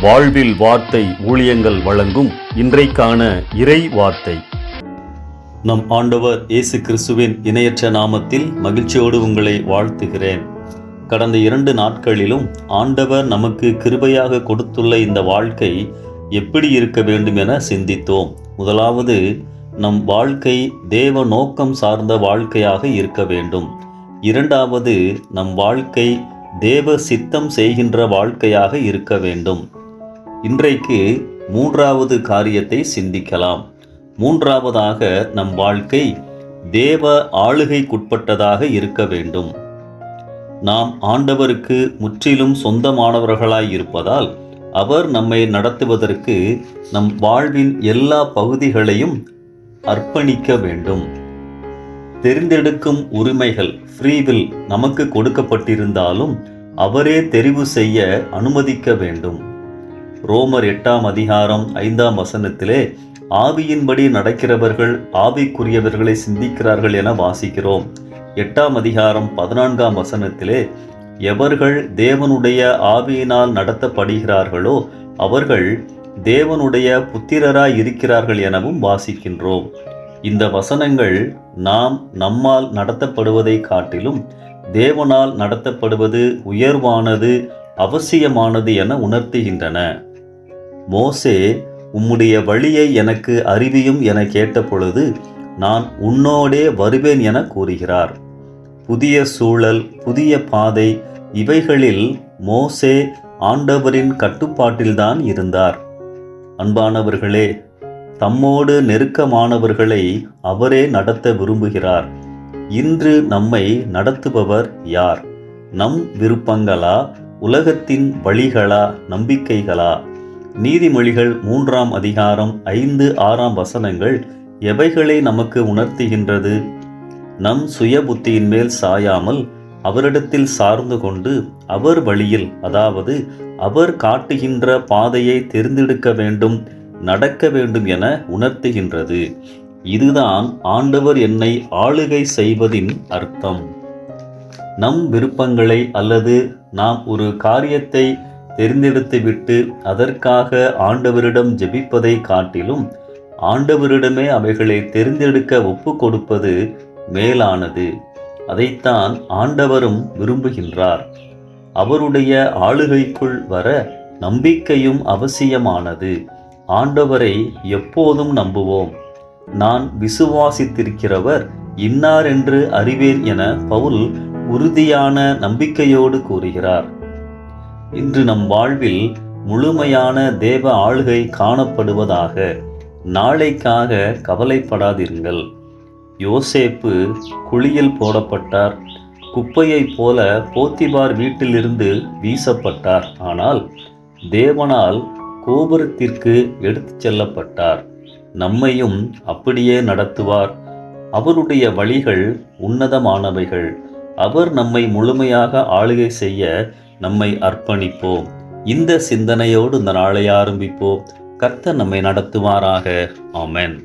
வாழ்வில் வார்த்தை ஊழியங்கள் வழங்கும் இன்றைக்கான இறை வார்த்தை. நம் ஆண்டவர் இயேசு கிறிஸ்துவின் இணையற்ற நாமத்தில் மகிழ்ச்சியோடு உங்களை வாழ்த்துகிறேன். கடந்த 2 நாட்களிலும் ஆண்டவர் நமக்கு கிருபையாக கொடுத்துள்ள இந்த வாழ்க்கை எப்படி இருக்க வேண்டும் என சிந்தித்தோம். முதலாவது, நம் வாழ்க்கை தேவ நோக்கம் சார்ந்த வாழ்க்கையாக இருக்க வேண்டும். இரண்டாவது, நம் வாழ்க்கை தேவ சித்தம் செய்கின்ற வாழ்க்கையாக இருக்க வேண்டும். இன்றைக்கு 3வது காரியத்தை சிந்திக்கலாம். 3வதாக, நம் வாழ்க்கை தேவ ஆளுகைக்குட்பட்டதாக இருக்க வேண்டும். நாம் ஆண்டவருக்கு முற்றிலும் சொந்தமானவர்களாய் இருப்பதால் அவர் நம்மை நடத்துவதற்கு நம் வாழ்வின் எல்லா பகுதிகளையும் அர்ப்பணிக்க வேண்டும். தெரிந்தெடுக்கும் உரிமைகள் ஃப்ரீவில் நமக்கு கொடுக்கப்பட்டிருந்தாலும் அவரே தெரிவு செய்ய அனுமதிக்க வேண்டும். ரோமர் 8ஆம் அதிகாரம் 5ஆம் வசனத்திலே ஆவியின்படி நடக்கிறவர்கள் ஆவிக்குரியவர்களை சிந்திக்கிறார்கள் என வாசிக்கிறோம். 8ஆம் அதிகாரம் 14ஆம் வசனத்திலே எவர்கள் தேவனுடைய ஆவியினால் நடத்தப்படுகிறார்களோ அவர்கள் தேவனுடைய புத்திரராய் இருக்கிறார்கள் எனவும் வாசிக்கின்றோம். இந்த வசனங்கள் நாம் நம்மால் நடத்தப்படுவதை காட்டிலும் தேவனால் நடத்தப்படுவது உயர்வானது, அவசியமானது என உணர்த்துகின்றன. மோசே, உம்முடைய வழியை எனக்கு அறிவியும் என கேட்டபொழுது நான் உன்னோடே வருவேன் என கூறுகிறார். புதிய சூழல், புதிய பாதை, இவைகளில் மோசே ஆண்டவரின் கட்டுப்பாட்டில்தான் இருந்தார். அன்பானவர்களே, தம்மோடு நெருக்கமானவர்களை அவரே நடத்த விரும்புகிறார். இன்று நம்மை நடத்துபவர் யார்? நம் விருப்பங்களா, உலகத்தின் வழிகளா, நம்பிக்கைகளா? நீதிமொழிகள் 3ஆம் அதிகாரம் 5-6ஆம் வசனங்கள் எவைகளை நமக்கு உணர்த்துகின்றது? நம் சுய புத்தியின் மேல் சாயாமல் அவரிடத்தில் சார்ந்து கொண்டு அவர் வழியில், அதாவது அவர் காட்டுகின்ற பாதையை தேர்ந்தெடுக்க வேண்டும், நடக்க வேண்டும் என உணர்த்துகின்றது. இதுதான் ஆண்டவர் என்னை ஆளுகை செய்வதின் அர்த்தம். நம் விருப்பங்களை அல்லது நாம் ஒரு காரியத்தை தெரிந்தெடுத்துவிட்டு அதற்காக ஆண்டவரிடம் ஜெபிப்பதை காட்டிலும் ஆண்டவரிடமே அவைகளை தெரிந்தெடுக்க ஒப்பு கொடுப்பது மேலானது. அதைத்தான் ஆண்டவரும் விரும்புகின்றார். அவருடைய ஆளுகைக்குள் வர நம்பிக்கையும் அவசியமானது. ஆண்டவரை எப்போதும் நம்புவோம். நான் விசுவாசித்திருக்கிறவர் இன்னார் என்று அறிவேன் என பவுல் உறுதியான நம்பிக்கையோடு கூறுகிறார். இன்று நம் வாழ்வில் முழுமையான தேவ ஆளுகை காணப்படுவதாக. நாளைக்காக கவலைப்படாதிருங்கள். யோசேப்பு குழியில் போடப்பட்டார். குப்பையைப் போல போத்திபார் வீட்டிலிருந்து வீசப்பட்டார். ஆனால் தேவனால் கோபுரத்திற்கு எடுத்துச் செல்லப்பட்டார். நம்மையும் அப்படியே நடத்துவார். அவருடைய வழிகள் உன்னதமானவைகள். அவர் நம்மை முழுமையாக ஆளுகை செய்ய நம்மை அர்ப்பணிப்போம். இந்த சிந்தனையோடு இந்த நாளை ஆரம்பிப்போம். கர்த்தர் நம்மை நடத்துவாராக. ஆமென்.